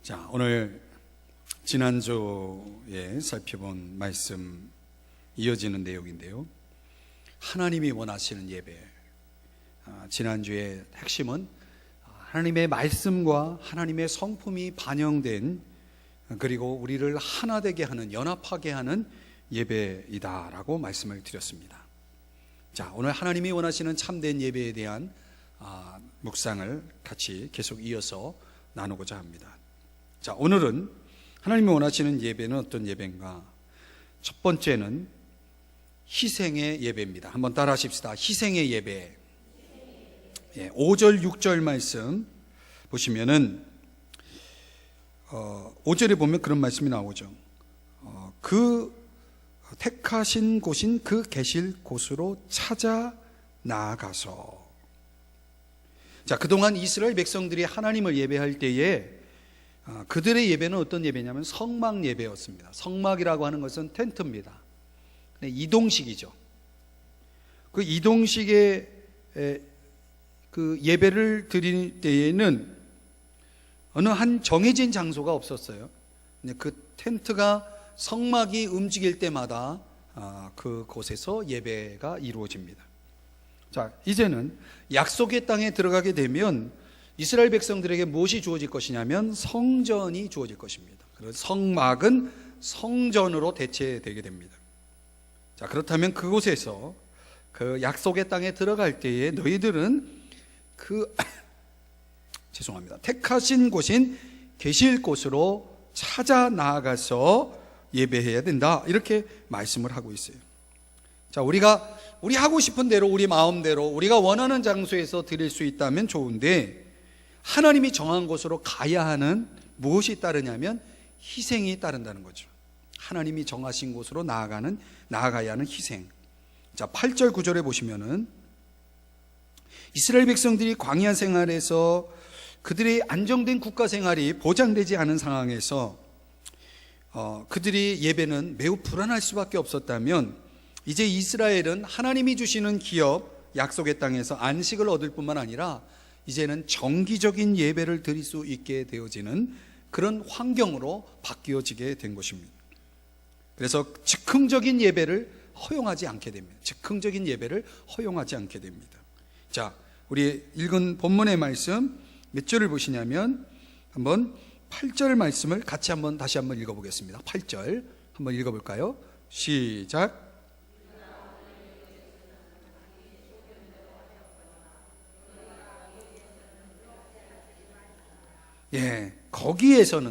자, 오늘 지난주에 살펴본 말씀 이어지는 내용인데요. 하나님이 원하시는 예배. 지난주의 핵심은 하나님의 말씀과 하나님의 성품이 반영된, 그리고 우리를 하나 되게 하는, 연합하게 하는 예배이다라고 말씀을 드렸습니다. 자, 오늘 하나님이 원하시는 참된 예배에 대한 묵상을 같이 계속 이어서 나누고자 합니다. 자, 오늘은 하나님이 원하시는 예배는 어떤 예배인가? 첫 번째는 희생의 예배입니다. 한번 따라 하십시다. 희생의 예배. 5절 6절 말씀 보시면은 5절에 보면 그런 말씀이 나오죠. 그 택하신 곳인 그 계실 곳으로 찾아 나아가서. 자, 그동안 이스라엘 백성들이 하나님을 예배할 때에 그들의 예배는 어떤 예배냐면 성막 예배였습니다. 성막이라고 하는 것은 텐트입니다. 이동식이죠. 그 이동식의 그 예배를 드릴 때에는 어느 한 정해진 장소가 없었어요. 그 텐트가 성막이 움직일 때마다 그곳에서 예배가 이루어집니다. 자, 이제는 약속의 땅에 들어가게 되면 이스라엘 백성들에게 무엇이 주어질 것이냐면 성전이 주어질 것입니다. 그래서 성막은 성전으로 대체되게 됩니다. 자, 그렇다면 그곳에서 그 약속의 땅에 들어갈 때에 너희들은 택하신 곳인 계실 곳으로 찾아 나아가서 예배해야 된다, 이렇게 말씀을 하고 있어요. 자, 우리 하고 싶은 대로, 우리 마음대로, 우리가 원하는 장소에서 드릴 수 있다면 좋은데, 하나님이 정한 곳으로 가야 하는 무엇이 따르냐면 희생이 따른다는 거죠. 하나님이 정하신 곳으로 나아가야 하는 희생. 자, 8절 9절에 보시면은 이스라엘 백성들이 광야 생활에서 그들의 안정된 국가 생활이 보장되지 않은 상황에서 그들이 예배는 매우 불안할 수밖에 없었다면, 이제 이스라엘은 하나님이 주시는 기업, 약속의 땅에서 안식을 얻을 뿐만 아니라 이제는 정기적인 예배를 드릴 수 있게 되어지는 그런 환경으로 바뀌어지게 된 것입니다. 그래서 즉흥적인 예배를 허용하지 않게 됩니다. 즉흥적인 예배를 허용하지 않게 됩니다. 자, 우리 읽은 본문의 말씀 몇 절을 보시냐면 한번 8절 말씀을 같이 다시 한번 읽어보겠습니다. 8절 한번 읽어볼까요? 시작.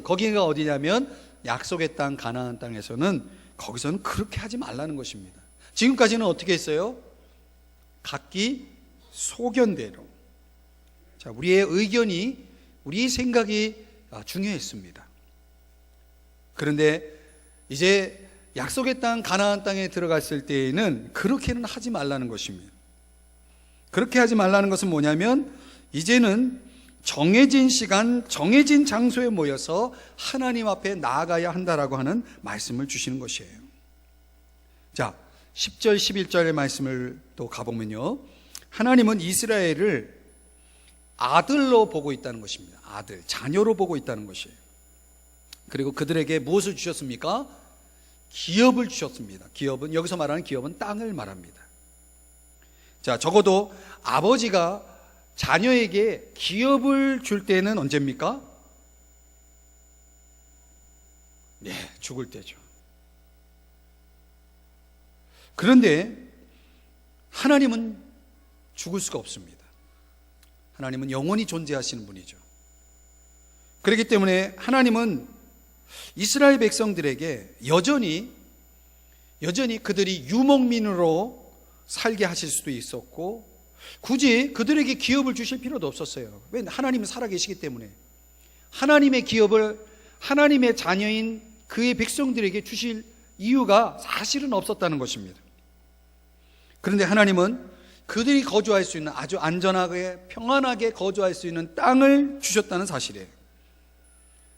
거기가 어디냐면 약속의 땅, 가나안 땅에서는, 거기서는 그렇게 하지 말라는 것입니다. 지금까지는 어떻게 했어요? 각기 소견대로. 자, 우리의 의견이, 우리의 생각이 중요했습니다. 그런데 이제 약속의 땅, 가나안 땅에 들어갔을 때에는 그렇게는 하지 말라는 것입니다. 그렇게 하지 말라는 것은 뭐냐면, 이제는 정해진 시간, 정해진 장소에 모여서 하나님 앞에 나아가야 한다라고 하는 말씀을 주시는 것이에요. 자, 10절, 11절의 말씀을 또 가보면요, 하나님은 이스라엘을 아들로 보고 있다는 것입니다. 아들, 자녀로 보고 있다는 것이에요. 그리고 그들에게 무엇을 주셨습니까? 기업을 주셨습니다. 기업은, 여기서 말하는 기업은 땅을 말합니다. 자, 적어도 아버지가 자녀에게 기업을 줄 때는 언제입니까? 죽을 때죠. 그런데 하나님은 죽을 수가 없습니다. 하나님은 영원히 존재하시는 분이죠. 그렇기 때문에 하나님은 이스라엘 백성들에게 여전히 그들이 유목민으로 살게 하실 수도 있었고, 굳이 그들에게 기업을 주실 필요도 없었어요. 왜? 하나님은 살아계시기 때문에. 하나님의 기업을 하나님의 자녀인 그의 백성들에게 주실 이유가 사실은 없었다는 것입니다. 그런데 하나님은 그들이 거주할 수 있는, 아주 안전하게 평안하게 거주할 수 있는 땅을 주셨다는 사실이에요.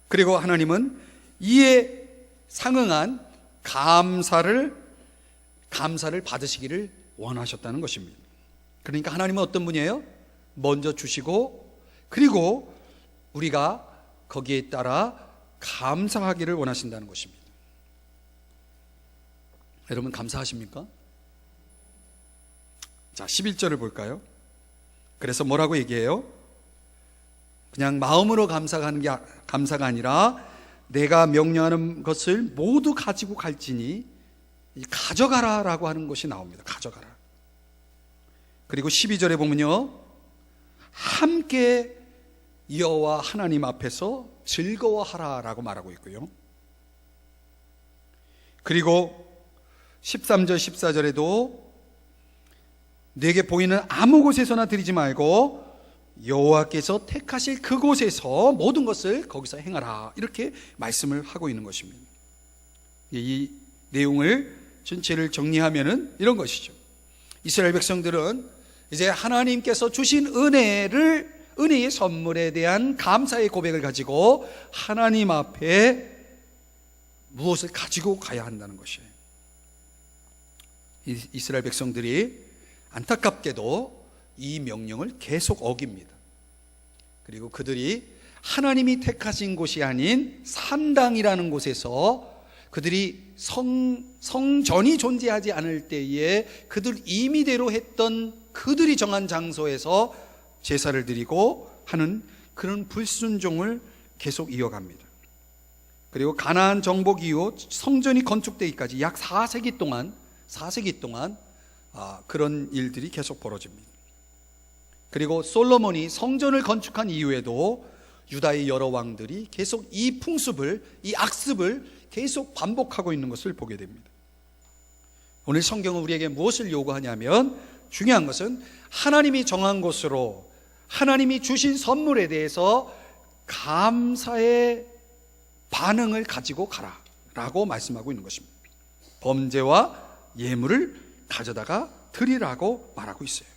그리고 하나님은 이에 상응한 감사를 받으시기를 원하셨다는 것입니다. 그러니까 하나님은 어떤 분이에요? 먼저 주시고, 그리고 우리가 거기에 따라 감사하기를 원하신다는 것입니다. 여러분 감사하십니까? 자, 11절을 볼까요? 그래서 뭐라고 얘기해요? 그냥 마음으로 감사하는 게 감사가 아니라 내가 명령하는 것을 모두 가지고 갈지니 가져가라 라고 하는 것이 나옵니다. 가져가라. 그리고 12절에 보면요, 함께 여호와 하나님 앞에서 즐거워하라 라고 말하고 있고요. 그리고 13절 14절에도 내게 보이는 아무 곳에서나 드리지 말고 여호와께서 택하실 그곳에서 모든 것을 거기서 행하라, 이렇게 말씀을 하고 있는 것입니다. 이 내용을 전체를 정리하면은 이런 것이죠. 이스라엘 백성들은 이제 하나님께서 주신 은혜의 선물에 대한 감사의 고백을 가지고 하나님 앞에 무엇을 가지고 가야 한다는 것이에요. 이스라엘 백성들이 안타깝게도 이 명령을 계속 어깁니다. 그리고 그들이 하나님이 택하신 곳이 아닌 산당이라는 곳에서 그들이 성전이 존재하지 않을 때에 그들 임의대로 했던 그들이 정한 장소에서 제사를 드리고 하는 그런 불순종을 계속 이어갑니다. 그리고 가나안 정복 이후 성전이 건축되기까지 약 4세기 동안 그런 일들이 계속 벌어집니다. 그리고 솔로몬이 성전을 건축한 이후에도 유다의 여러 왕들이 계속 이 풍습을, 이 악습을 계속 반복하고 있는 것을 보게 됩니다. 오늘 성경은 우리에게 무엇을 요구하냐면, 중요한 것은 하나님이 정한 곳으로 하나님이 주신 선물에 대해서 감사의 반응을 가지고 가라 라고 말씀하고 있는 것입니다. 범죄와 예물을 가져다가 드리라고 말하고 있어요.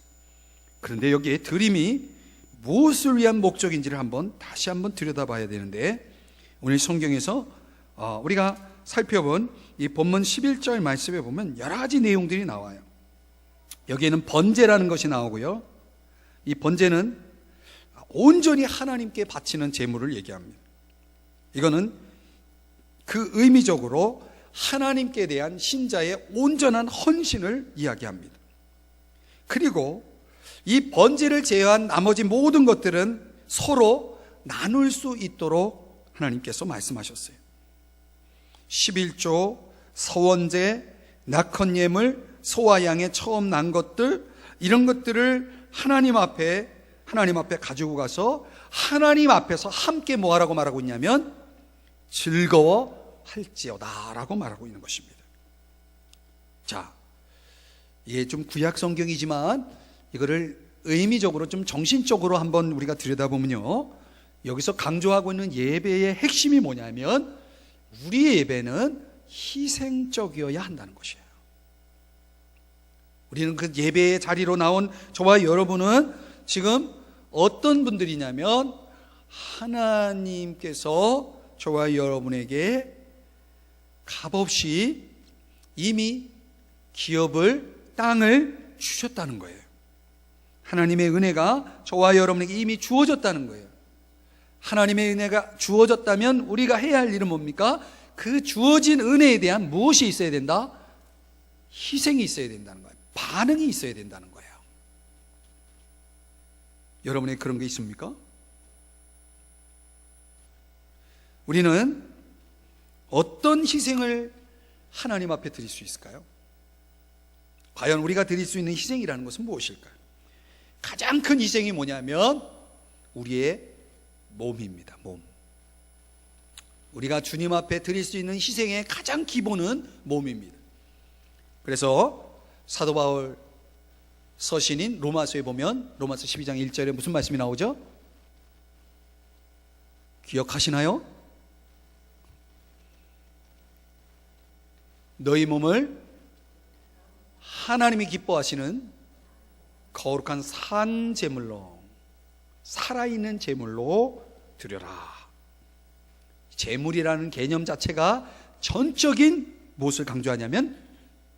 그런데 여기에 드림이 무엇을 위한 목적인지를 다시 한번 들여다봐야 되는데, 오늘 성경에서 우리가 살펴본 이 본문 11절 말씀에 보면 여러 가지 내용들이 나와요. 여기에는 번제라는 것이 나오고요, 이 번제는 온전히 하나님께 바치는 제물을 얘기합니다. 이거는 그 의미적으로 하나님께 대한 신자의 온전한 헌신을 이야기합니다. 그리고 이 번제를 제외한 나머지 모든 것들은 서로 나눌 수 있도록 하나님께서 말씀하셨어요. 11조, 서원제, 낙헌예물, 소와 양의 처음 난 것들, 이런 것들을 하나님 앞에 가지고 가서 하나님 앞에서 함께 뭐하라고 말하고 있냐면 즐거워할지어다 라고 말하고 있는 것입니다. 자, 이게 좀 구약 성경이지만 이거를 의미적으로 좀 정신적으로 한번 우리가 들여다보면요, 여기서 강조하고 있는 예배의 핵심이 뭐냐면 우리의 예배는 희생적이어야 한다는 것이에요. 우리는 그 예배의 자리로 나온 저와 여러분은 지금 어떤 분들이냐면 하나님께서 저와 여러분에게 값없이 이미 기업을, 땅을 주셨다는 거예요. 하나님의 은혜가 저와 여러분에게 이미 주어졌다는 거예요. 하나님의 은혜가 주어졌다면 우리가 해야 할 일은 뭡니까? 그 주어진 은혜에 대한 무엇이 있어야 된다? 희생이 있어야 된다는 거예요. 반응이 있어야 된다는 거예요. 여러분에게 그런 게 있습니까? 우리는 어떤 희생을 하나님 앞에 드릴 수 있을까요? 과연 우리가 드릴 수 있는 희생이라는 것은 무엇일까요? 가장 큰 희생이 뭐냐면 우리의 몸입니다. 몸. 우리가 주님 앞에 드릴 수 있는 희생의 가장 기본은 몸입니다. 그래서 사도 바울 서신인 로마서에 보면 로마서 12장 1절에 무슨 말씀이 나오죠? 기억하시나요? 너희 몸을 하나님이 기뻐하시는 거룩한 산 제물로, 살아있는 제물로 드려라. 제물이라는 개념 자체가 전적인 무엇을 강조하냐면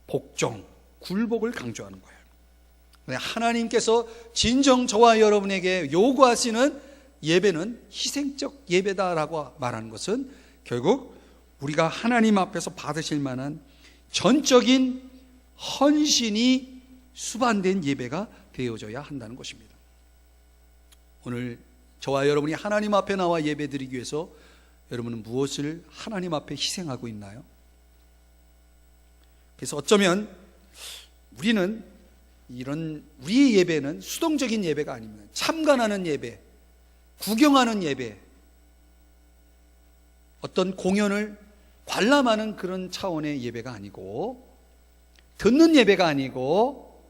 복종, 굴복을 강조하는 거예요. 하나님께서 진정 저와 여러분에게 요구하시는 예배는 희생적 예배다라고 말하는 것은 결국 우리가 하나님 앞에서 받으실 만한 전적인 헌신이 수반된 예배가 되어져야 한다는 것입니다. 오늘 저와 여러분이 하나님 앞에 나와 예배드리기 위해서 여러분은 무엇을 하나님 앞에 희생하고 있나요? 그래서 어쩌면 우리는 우리의 예배는 수동적인 예배가 아닙니다. 참관하는 예배, 구경하는 예배, 어떤 공연을 관람하는 그런 차원의 예배가 아니고, 듣는 예배가 아니고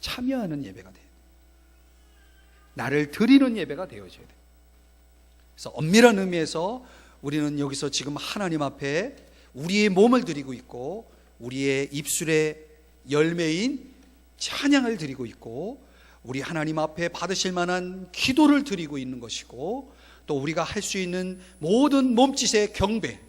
참여하는 예배가 돼요. 나를 드리는 예배가 되어져야 돼요. 그래서 엄밀한 의미에서 우리는 여기서 지금 하나님 앞에 우리의 몸을 드리고 있고, 우리의 입술의 열매인 찬양을 드리고 있고, 우리 하나님 앞에 받으실 만한 기도를 드리고 있는 것이고, 또 우리가 할 수 있는 모든 몸짓의 경배,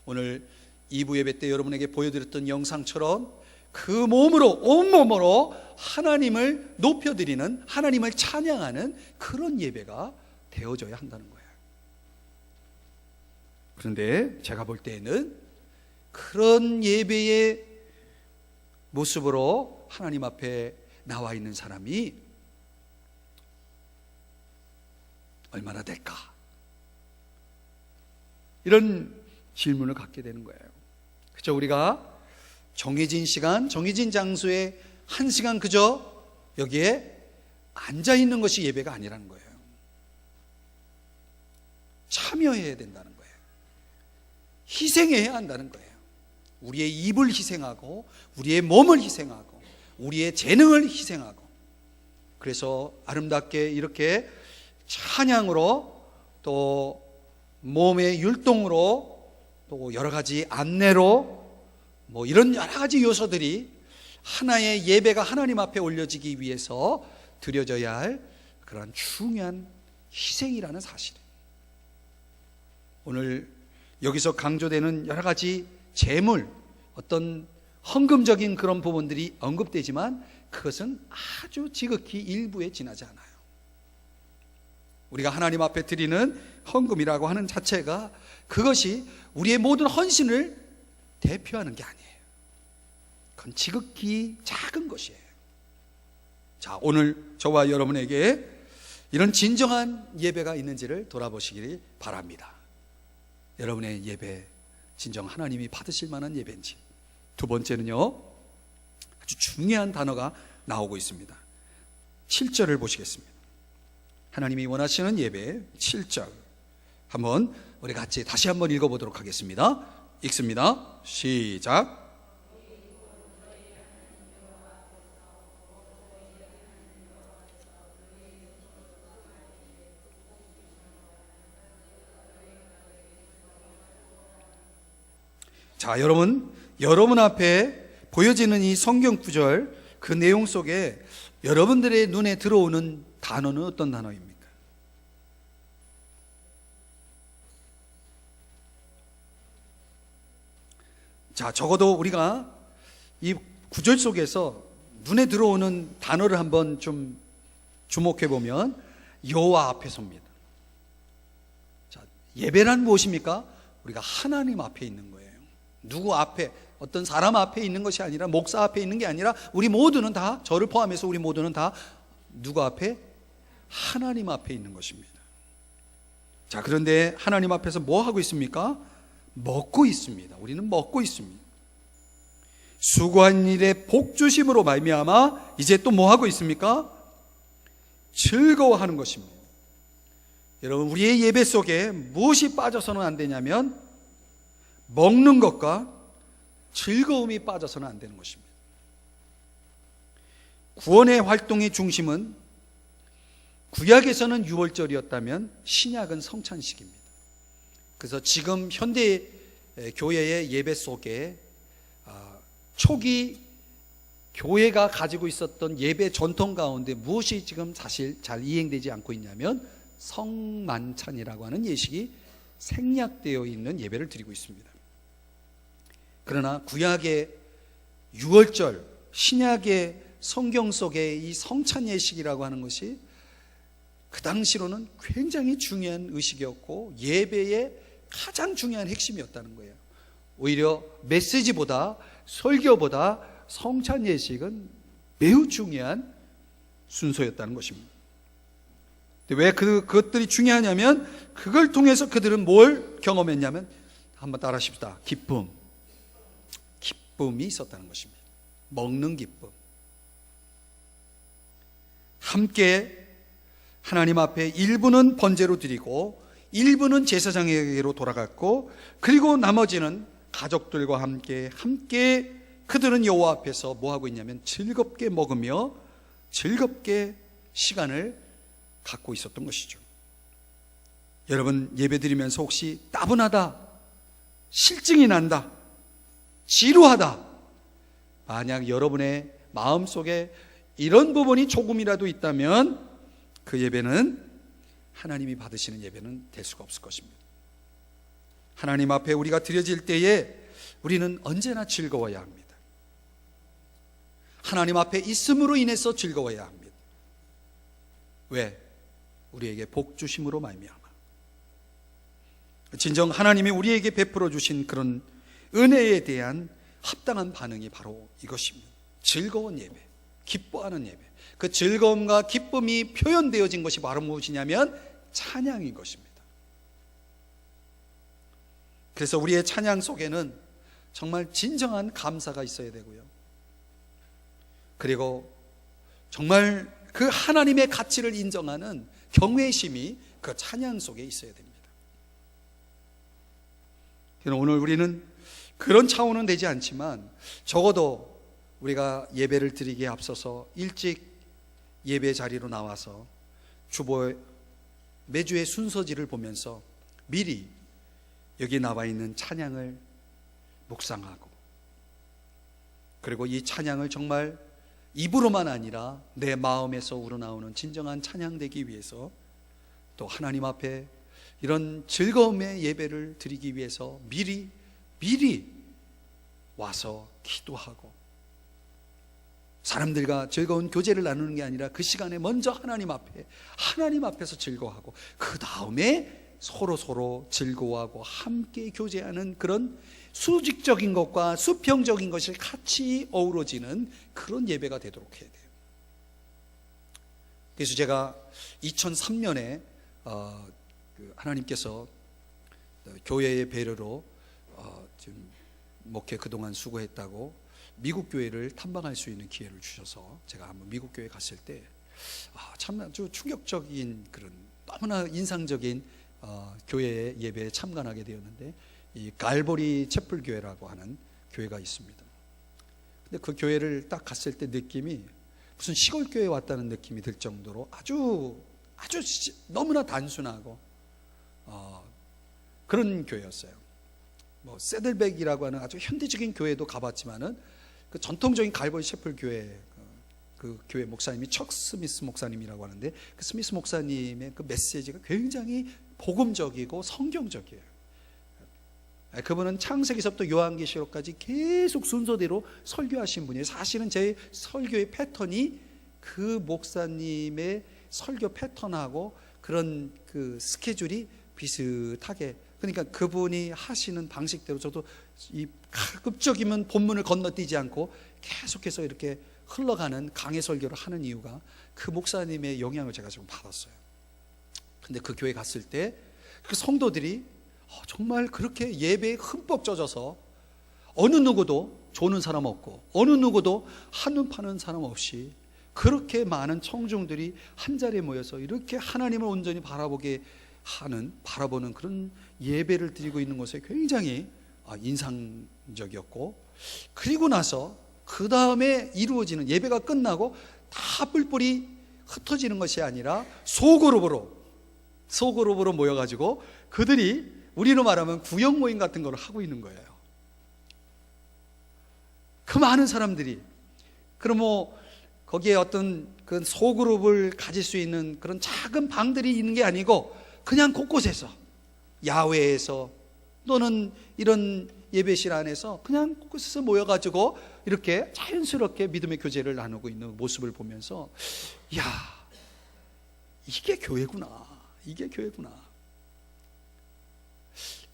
오늘 2부 예배 때 여러분에게 보여드렸던 영상처럼 그 몸으로, 온몸으로 하나님을 높여드리는, 하나님을 찬양하는 그런 예배가 되어져야 한다는 거예요. 그런데 제가 볼 때에는 그런 예배의 모습으로 하나님 앞에 나와 있는 사람이 얼마나 될까? 이런 질문을 갖게 되는 거예요. 그죠? 우리가 정해진 시간, 정해진 장소에 한 시간 그저 여기에 앉아 있는 것이 예배가 아니라는 거예요. 참여해야 된다는 거예요. 희생해야 한다는 거예요. 우리의 입을 희생하고, 우리의 몸을 희생하고, 우리의 재능을 희생하고, 그래서 아름답게 이렇게 찬양으로, 또 몸의 율동으로, 또 여러 가지 안내로, 뭐 이런 여러 가지 요소들이 하나의 예배가 하나님 앞에 올려지기 위해서 드려져야 할 그런 중요한 희생이라는 사실이에요. 오늘 여기서 강조되는 여러 가지 재물, 어떤 헌금적인 그런 부분들이 언급되지만 그것은 아주 지극히 일부에 지나지 않아요. 우리가 하나님 앞에 드리는 헌금이라고 하는 자체가 그것이 우리의 모든 헌신을 대표하는 게 아니에요. 그건 지극히 작은 것이에요. 자, 오늘 저와 여러분에게 이런 진정한 예배가 있는지를 돌아보시길 바랍니다. 여러분의 예배, 진정 하나님이 받으실 만한 예배인지. 두 번째는요, 아주 중요한 단어가 나오고 있습니다. 7절을 보시겠습니다. 하나님이 원하시는 예배 7절 한번 우리 같이 다시 한번 읽어보도록 하겠습니다. 읽습니다. 시작. 자, 여러분 앞에 보여지는 이 성경 구절, 그 내용 속에 여러분들의 눈에 들어오는 단어는 어떤 단어입니까? 자, 적어도 우리가 이 구절 속에서 눈에 들어오는 단어를 한번 좀 주목해 보면 여호와 앞에 섭니다. 자, 예배란 무엇입니까? 우리가 하나님 앞에 있는 거예요. 누구 앞에, 어떤 사람 앞에 있는 것이 아니라, 목사 앞에 있는 게 아니라, 우리 모두는 다, 저를 포함해서 우리 모두는 다 누구 앞에? 하나님 앞에 있는 것입니다. 자, 그런데 하나님 앞에서 뭐 하고 있습니까? 먹고 있습니다. 우리는 먹고 있습니다. 수고한 일에 복 주심으로 말미암아 이제 또 뭐 하고 있습니까? 즐거워하는 것입니다. 여러분, 우리의 예배 속에 무엇이 빠져서는 안 되냐면 먹는 것과 즐거움이 빠져서는 안 되는 것입니다. 구원의 활동의 중심은 구약에서는 유월절이었다면 신약은 성찬식입니다. 그래서 지금 현대 교회의 예배 속에 초기 교회가 가지고 있었던 예배 전통 가운데 무엇이 지금 사실 잘 이행되지 않고 있냐면 성만찬이라고 하는 예식이 생략되어 있는 예배를 드리고 있습니다. 그러나 구약의 유월절, 신약의 성경 속의 이 성찬 예식이라고 하는 것이 그 당시로는 굉장히 중요한 의식이었고 예배의 가장 중요한 핵심이었다는 거예요. 오히려 메시지보다, 설교보다 성찬 예식은 매우 중요한 순서였다는 것입니다. 왜 그것들이 중요하냐면, 그걸 통해서 그들은 뭘 경험했냐면, 한번 따라 하십시다. 기쁨이 있었다는 것입니다. 먹는 기쁨. 함께 하나님 앞에 일부는 번제로 드리고 일부는 제사장에게로 돌아갔고, 그리고 나머지는 가족들과 함께 그들은 여호와 앞에서 뭐 하고 있냐면 즐겁게 먹으며 즐겁게 시간을 갖고 있었던 것이죠. 여러분, 예배드리면서 혹시 따분하다, 실증이 난다, 지루하다, 만약 여러분의 마음속에 이런 부분이 조금이라도 있다면 그 예배는, 하나님이 받으시는 예배는 될 수가 없을 것입니다. 하나님 앞에 우리가 드려질 때에 우리는 언제나 즐거워야 합니다. 하나님 앞에 있음으로 인해서 즐거워야 합니다. 왜? 우리에게 복 주심으로 말미암아. 진정 하나님이 우리에게 베풀어 주신 그런 은혜에 대한 합당한 반응이 바로 이것입니다. 즐거운 예배, 기뻐하는 예배. 그 즐거움과 기쁨이 표현되어진 것이 바로 무엇이냐면 찬양인 것입니다. 그래서 우리의 찬양 속에는 정말 진정한 감사가 있어야 되고요, 그리고 정말 그 하나님의 가치를 인정하는 경외심이 그 찬양 속에 있어야 됩니다. 오늘 우리는 그런 차원은 되지 않지만 적어도 우리가 예배를 드리기에 앞서서 일찍 예배 자리로 나와서 매주의 순서지를 보면서 미리 여기 나와 있는 찬양을 묵상하고, 그리고 이 찬양을 정말 입으로만 아니라 내 마음에서 우러나오는 진정한 찬양 되기 위해서, 또 하나님 앞에 이런 즐거움의 예배를 드리기 위해서 미리 와서 기도하고, 사람들과 즐거운 교제를 나누는 게 아니라 그 시간에 먼저 하나님 앞에서 즐거워하고, 그 다음에 서로 즐거워하고 함께 교제하는 그런 수직적인 것과 수평적인 것이 같이 어우러지는 그런 예배가 되도록 해야 돼요. 그래서 제가 2003년에 하나님께서 교회의 배려로 지금 목회 그동안 수고했다고 미국 교회를 탐방할 수 있는 기회를 주셔서 제가 한번 미국 교회 갔을 때 참 아주 충격적인, 그런 너무나 인상적인 교회의 예배에 참관하게 되었는데, 이 갈보리 채플 교회라고 하는 교회가 있습니다. 근데 그 교회를 딱 갔을 때 느낌이 무슨 시골 교회에 왔다는 느낌이 들 정도로 아주 너무나 단순하고 그런 교회였어요. 뭐 세들백이라고 하는 아주 현대적인 교회도 가봤지만은 그 전통적인 갈보리 채플 교회, 그 교회 목사님이 척 스미스 목사님이라고 하는데, 그 스미스 목사님의 그 메시지가 굉장히 복음적이고 성경적이에요. 그분은 창세기서부터 요한계시록까지 계속 순서대로 설교하신 분이에요. 사실은 제 설교의 패턴이 그 목사님의 설교 패턴하고 그런 그 스케줄이 비슷하게, 그러니까 그분이 하시는 방식대로 저도 이 가급적이면 본문을 건너뛰지 않고 계속해서 이렇게 흘러가는 강해 설교를 하는 이유가 그 목사님의 영향을 제가 좀 받았어요. 근데 그 교회 갔을 때 그 성도들이 정말 그렇게 예배에 흠뻑 젖어서 어느 누구도 조는 사람 없고 어느 누구도 한눈 파는 사람 없이 그렇게 많은 청중들이 한자리에 모여서 이렇게 하나님을 온전히 바라보는 그런 예배를 드리고 있는 것에 굉장히 인상적이었고, 그리고 나서 그 다음에 이루어지는 예배가 끝나고 다 뿔뿔이 흩어지는 것이 아니라 소그룹으로 모여가지고 그들이 우리로 말하면 구역 모임 같은 걸 하고 있는 거예요. 그 많은 사람들이, 그럼 거기에 어떤 그 소그룹을 가질 수 있는 그런 작은 방들이 있는 게 아니고 그냥 곳곳에서, 야외에서 또는 이런 예배실 안에서 그냥 곳곳에서 모여가지고 이렇게 자연스럽게 믿음의 교제를 나누고 있는 모습을 보면서, 이야, 이게 교회구나.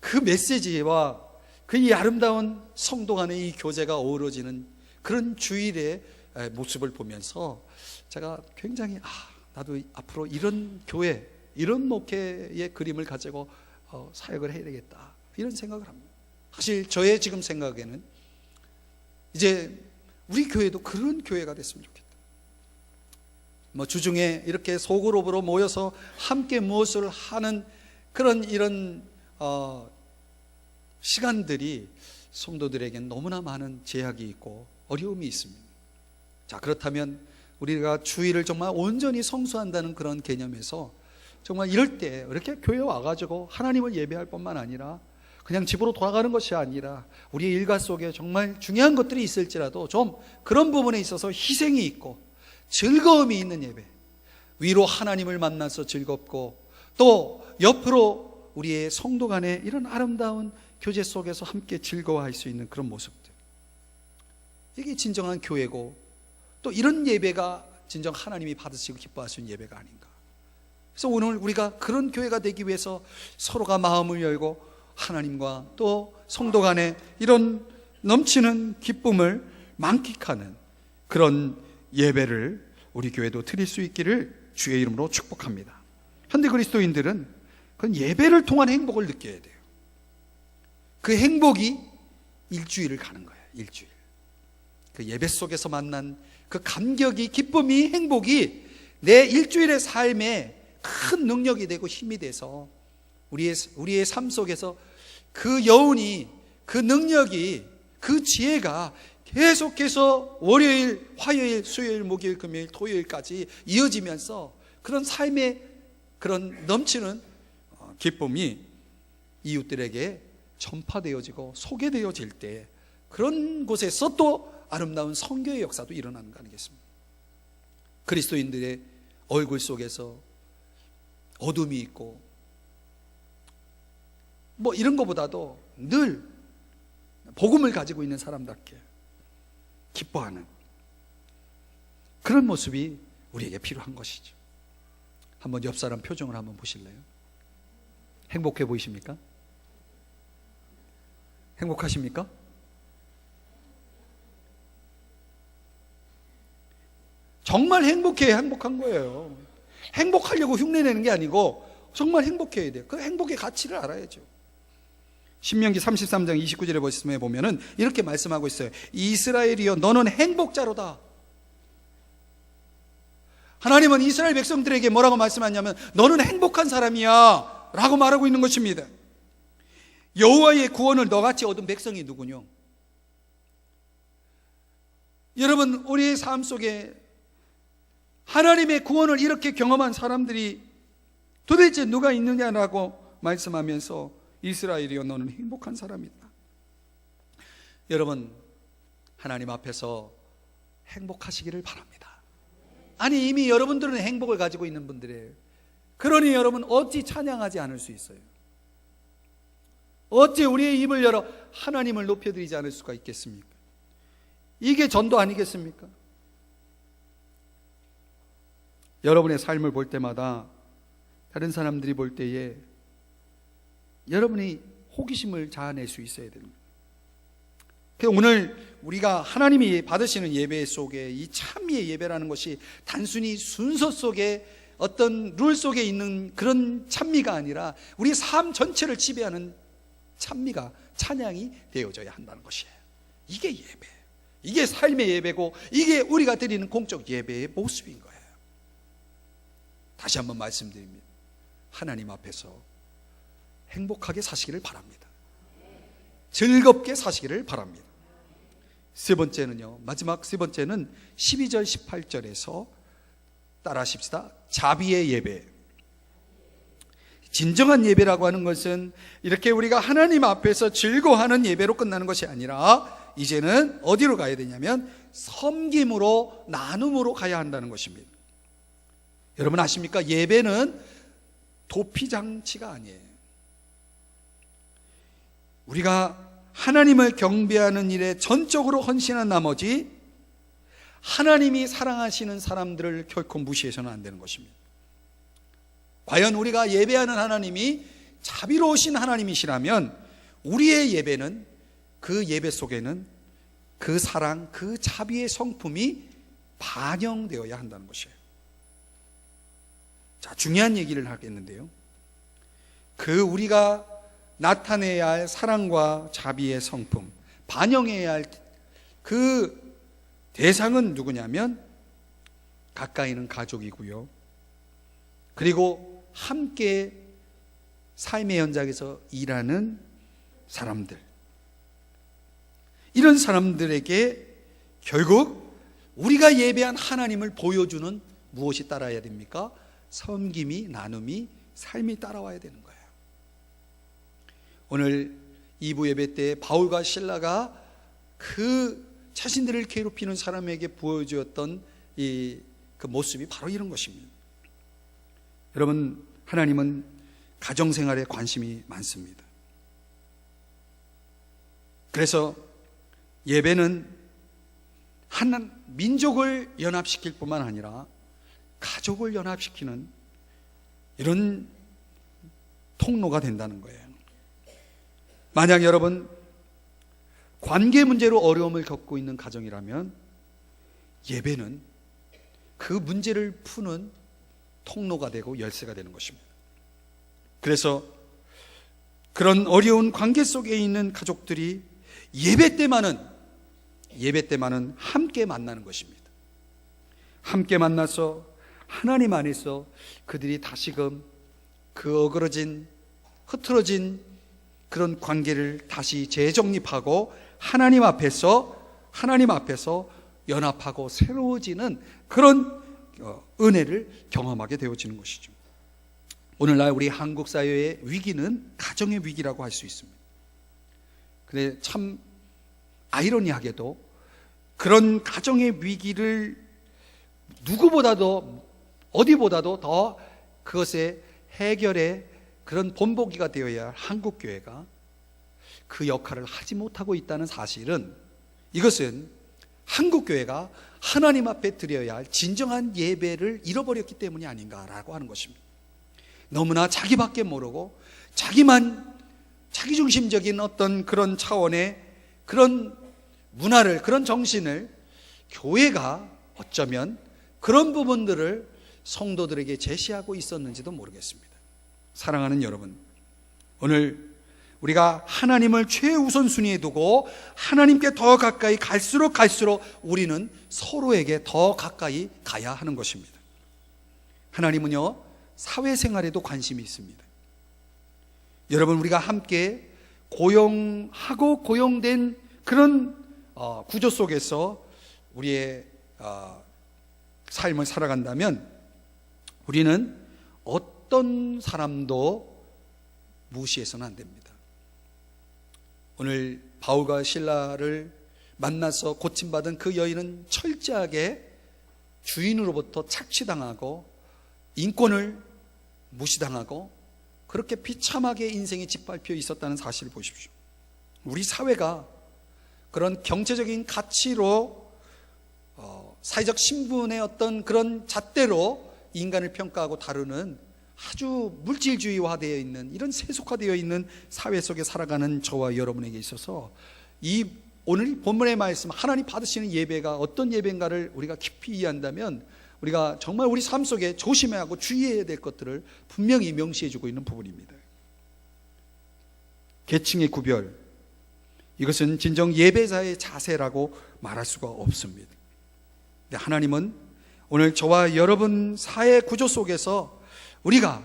그 메시지와 그 이 아름다운 성도 간의 이 교제가 어우러지는 그런 주일의 모습을 보면서 제가 굉장히 나도 앞으로 이런 교회, 이런 목회의 그림을 가지고 사역을 해야 되겠다, 이런 생각을 합니다. 사실 저의 지금 생각에는 이제 우리 교회도 그런 교회가 됐으면 좋겠다. 주중에 이렇게 소그룹으로 모여서 함께 무엇을 하는 그런 이런 시간들이 성도들에겐 너무나 많은 제약이 있고 어려움이 있습니다. 자, 그렇다면 우리가 주일을 정말 온전히 성수한다는 그런 개념에서 정말 이럴 때 이렇게 교회 와가지고 하나님을 예배할 뿐만 아니라 그냥 집으로 돌아가는 것이 아니라 우리의 일과 속에 정말 중요한 것들이 있을지라도 좀 그런 부분에 있어서 희생이 있고 즐거움이 있는 예배, 위로 하나님을 만나서 즐겁고 또 옆으로 우리의 성도 간의 이런 아름다운 교제 속에서 함께 즐거워할 수 있는 그런 모습들, 이게 진정한 교회고 또 이런 예배가 진정 하나님이 받으시고 기뻐하시는 예배가 아닌가. 그래서 오늘 우리가 그런 교회가 되기 위해서 서로가 마음을 열고 하나님과 또 성도 간에 이런 넘치는 기쁨을 만끽하는 그런 예배를 우리 교회도 드릴 수 있기를 주의 이름으로 축복합니다. 현대 그리스도인들은 그런 예배를 통한 행복을 느껴야 돼요. 그 행복이 일주일을 가는 거예요. 일주일. 그 예배 속에서 만난 그 감격이, 기쁨이, 행복이 내 일주일의 삶에 큰 능력이 되고 힘이 돼서 우리의 삶 속에서 그 여운이, 그 능력이, 그 지혜가 계속해서 월요일, 화요일, 수요일, 목요일, 금요일, 토요일까지 이어지면서 그런 삶의 그런 넘치는 기쁨이 이웃들에게 전파되어지고 소개되어질 때 그런 곳에서 또 아름다운 선교의 역사도 일어나는 거 아니겠습니까? 그리스도인들의 얼굴 속에서 어둠이 있고 이런 것보다도 늘 복음을 가지고 있는 사람답게 기뻐하는 그런 모습이 우리에게 필요한 것이죠. 한번 옆 사람 표정을 한번 보실래요? 행복해 보이십니까? 행복하십니까? 정말 행복해야 행복한 거예요. 행복하려고 흉내내는 게 아니고 정말 행복해야 돼요. 그 행복의 가치를 알아야죠. 신명기 33장 29절에 보시면 이렇게 말씀하고 있어요. 이스라엘이여 너는 행복자로다. 하나님은 이스라엘 백성들에게 뭐라고 말씀하냐면 너는 행복한 사람이야 라고 말하고 있는 것입니다. 여호와의 구원을 너같이 얻은 백성이 누구뇨? 여러분, 우리의 삶 속에 하나님의 구원을 이렇게 경험한 사람들이 도대체 누가 있느냐라고 말씀하면서 이스라엘이여 너는 행복한 사람이다. 여러분, 하나님 앞에서 행복하시기를 바랍니다. 아니, 이미 여러분들은 행복을 가지고 있는 분들이에요. 그러니 여러분 어찌 찬양하지 않을 수 있어요? 어찌 우리의 입을 열어 하나님을 높여드리지 않을 수가 있겠습니까? 이게 전도 아니겠습니까? 여러분의 삶을 볼 때마다 다른 사람들이 볼 때에 여러분이 호기심을 자아낼 수 있어야 됩니다. 그래서 오늘 우리가 하나님이 받으시는 예배 속에 이 찬미의 예배라는 것이 단순히 순서 속에 어떤 룰 속에 있는 그런 찬미가 아니라 우리 삶 전체를 지배하는 찬미가, 찬양이 되어져야 한다는 것이에요. 이게 예배, 이게 삶의 예배고 이게 우리가 드리는 공적 예배의 모습인 거예요. 다시 한번 말씀드립니다. 하나님 앞에서 행복하게 사시기를 바랍니다. 즐겁게 사시기를 바랍니다. 세 번째는요, 마지막 세 번째는 12절 18절에서 따라 하십시다. 자비의 예배. 진정한 예배라고 하는 것은 이렇게 우리가 하나님 앞에서 즐거워하는 예배로 끝나는 것이 아니라 이제는 어디로 가야 되냐면 섬김으로, 나눔으로 가야 한다는 것입니다. 여러분 아십니까? 예배는 도피장치가 아니에요. 우리가 하나님을 경배하는 일에 전적으로 헌신한 나머지 하나님이 사랑하시는 사람들을 결코 무시해서는 안 되는 것입니다. 과연 우리가 예배하는 하나님이 자비로우신 하나님이시라면 우리의 예배는, 그 예배 속에는 그 사랑, 그 자비의 성품이 반영되어야 한다는 것이에요. 자, 중요한 얘기를 하겠는데요, 그 우리가 나타내야 할 사랑과 자비의 성품, 반영해야 할 그 대상은 누구냐면 가까이는 가족이고요, 그리고 함께 삶의 현장에서 일하는 사람들, 이런 사람들에게 결국 우리가 예배한 하나님을 보여주는 무엇이 따라야 됩니까? 섬김이, 나눔이, 삶이 따라와야 되는 거예요. 오늘 2부 예배 때 바울과 실라가 그 자신들을 괴롭히는 사람에게 보여주었던 그 모습이 바로 이런 것입니다. 여러분, 하나님은 가정생활에 관심이 많습니다. 그래서 예배는 한 민족을 연합시킬 뿐만 아니라 가족을 연합시키는 이런 통로가 된다는 거예요. 만약 여러분 관계 문제로 어려움을 겪고 있는 가정이라면 예배는 그 문제를 푸는 통로가 되고 열쇠가 되는 것입니다. 그래서 그런 어려운 관계 속에 있는 가족들이 예배 때만은 함께 만나는 것입니다. 함께 만나서 하나님 안에서 그들이 다시금 그 어그러진, 흐트러진 그런 관계를 다시 재정립하고 하나님 앞에서 연합하고 새로워지는 그런 은혜를 경험하게 되어지는 것이죠. 오늘날 우리 한국 사회의 위기는 가정의 위기라고 할 수 있습니다. 근데 참 아이러니하게도 그런 가정의 위기를 누구보다도 어디보다도 더 그것의 해결의 그런 본보기가 되어야 할 한국교회가 그 역할을 하지 못하고 있다는 사실은, 이것은 한국교회가 하나님 앞에 드려야 할 진정한 예배를 잃어버렸기 때문이 아닌가라고 하는 것입니다. 너무나 자기밖에 모르고 자기중심적인 어떤 그런 차원의 그런 문화를, 그런 정신을 교회가 어쩌면 그런 부분들을 성도들에게 제시하고 있었는지도 모르겠습니다. 사랑하는 여러분, 오늘 우리가 하나님을 최우선순위에 두고 하나님께 더 가까이 갈수록 우리는 서로에게 더 가까이 가야 하는 것입니다. 하나님은요, 사회생활에도 관심이 있습니다. 여러분, 우리가 함께 고용하고 고용된 그런 구조 속에서 우리의 삶을 살아간다면 우리는 어떤 사람도 무시해서는 안 됩니다. 오늘 바울과 실라를 만나서 고침받은 그 여인은 철저하게 주인으로부터 착취당하고 인권을 무시당하고 그렇게 비참하게 인생이 짓밟혀 있었다는 사실을 보십시오. 우리 사회가 그런 경제적인 가치로 사회적 신분의 어떤 그런 잣대로 인간을 평가하고 다루는 아주 물질주의화되어 있는, 이런 세속화되어 있는 사회 속에 살아가는 저와 여러분에게 있어서 이 오늘 본문의 말씀, 하나님 받으시는 예배가 어떤 예배인가를 우리가 깊이 이해한다면 우리가 정말 우리 삶 속에 조심해야 하고 주의해야 될 것들을 분명히 명시해주고 있는 부분입니다. 계층의 구별, 이것은 진정 예배자의 자세라고 말할 수가 없습니다. 근데 하나님은 오늘 저와 여러분 사회 구조 속에서 우리가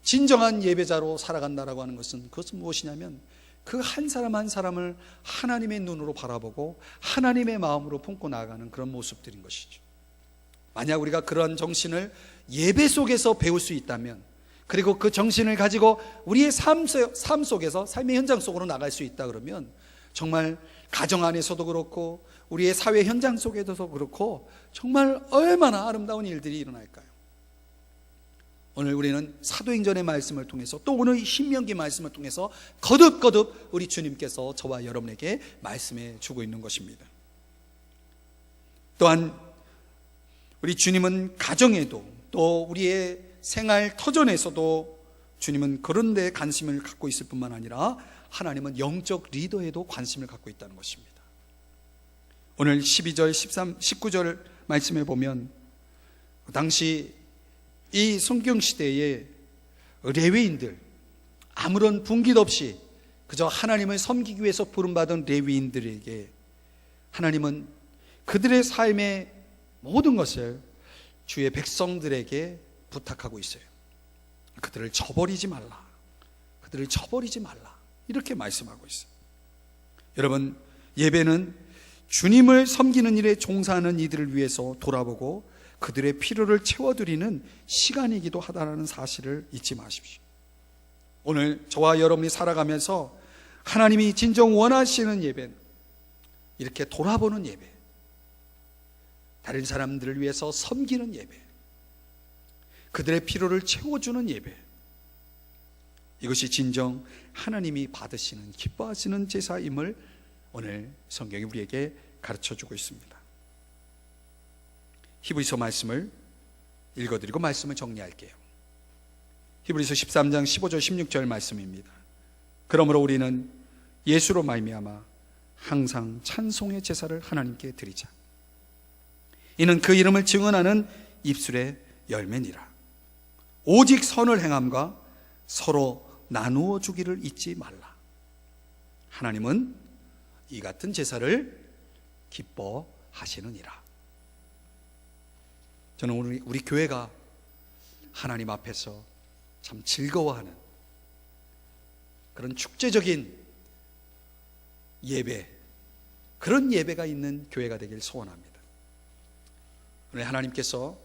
진정한 예배자로 살아간다라고 하는 것은, 그것은 무엇이냐면 그 한 사람 한 사람을 하나님의 눈으로 바라보고 하나님의 마음으로 품고 나아가는 그런 모습들인 것이죠. 만약 우리가 그런 정신을 예배 속에서 배울 수 있다면, 그리고 그 정신을 가지고 우리의 삶 속에서, 삶의 현장 속으로 나갈 수 있다 그러면 정말 가정 안에서도 그렇고 우리의 사회 현장 속에서도 그렇고 정말 얼마나 아름다운 일들이 일어날까요? 오늘 우리는 사도행전의 말씀을 통해서, 또 오늘 신명기 말씀을 통해서 거듭 우리 주님께서 저와 여러분에게 말씀해 주고 있는 것입니다. 또한 우리 주님은 가정에도, 또 우리의 생활 터전에서도 주님은 그런 데 관심을 갖고 있을 뿐만 아니라 하나님은 영적 리더에도 관심을 갖고 있다는 것입니다. 오늘 12절, 13, 19절 말씀에 보면 당시 이 성경시대에 레위인들, 아무런 분깃 없이 그저 하나님을 섬기기 위해서 부름받은 레위인들에게 하나님은 그들의 삶의 모든 것을 주의 백성들에게 부탁하고 있어요. 그들을 저버리지 말라. 그들을 저버리지 말라. 이렇게 말씀하고 있어요. 여러분, 예배는 주님을 섬기는 일에 종사하는 이들을 위해서 돌아보고 그들의 필요를 채워드리는 시간이기도 하다는 사실을 잊지 마십시오. 오늘 저와 여러분이 살아가면서 하나님이 진정 원하시는 예배는 이렇게 돌아보는 예배, 다른 사람들을 위해서 섬기는 예배, 그들의 필요를 채워주는 예배, 이것이 진정 하나님이 받으시는, 기뻐하시는 제사임을 오늘 성경이 우리에게 가르쳐주고 있습니다. 히브리서 말씀을 읽어드리고 말씀을 정리할게요. 히브리서 13장 15절 16절 말씀입니다. 그러므로 우리는 예수로 말미암아 항상 찬송의 제사를 하나님께 드리자. 이는 그 이름을 증언하는 입술의 열매니라. 오직 선을 행함과 서로 나누어 주기를 잊지 말라. 하나님은 이 같은 제사를 기뻐하시느니라. 저는 우리 교회가 하나님 앞에서 참 즐거워하는 그런 축제적인 예배, 그런 예배가 있는 교회가 되길 소원합니다. 오늘 하나님께서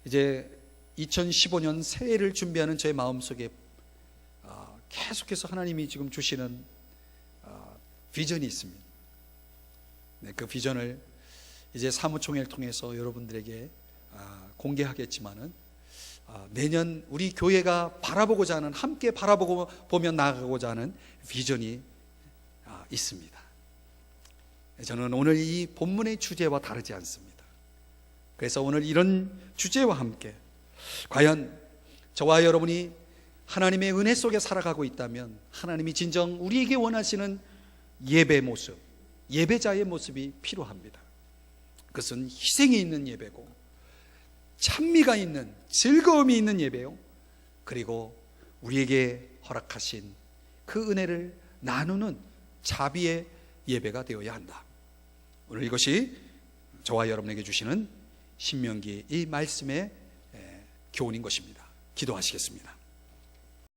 이제 2015년 새해를 준비하는 저의 마음속에 계속해서 하나님이 지금 주시는 비전이 있습니다. 그 비전을 이제 사무총회를 통해서 여러분들에게 공개하겠지만은 내년 우리 교회가 바라보고자 하는, 함께 보며 나아가고자 하는 비전이 있습니다. 저는 오늘 이 본문의 주제와 다르지 않습니다. 그래서 오늘 이런 주제와 함께 과연 저와 여러분이 하나님의 은혜 속에 살아가고 있다면 하나님이 진정 우리에게 원하시는 예배 모습, 예배자의 모습이 필요합니다. 그것은 희생이 있는 예배고 찬미가 있는, 즐거움이 있는 예배요, 그리고 우리에게 허락하신 그 은혜를 나누는 자비의 예배가 되어야 한다. 오늘 이것이 저와 여러분에게 주시는 신명기 이 말씀의 교훈인 것입니다. 기도하시겠습니다.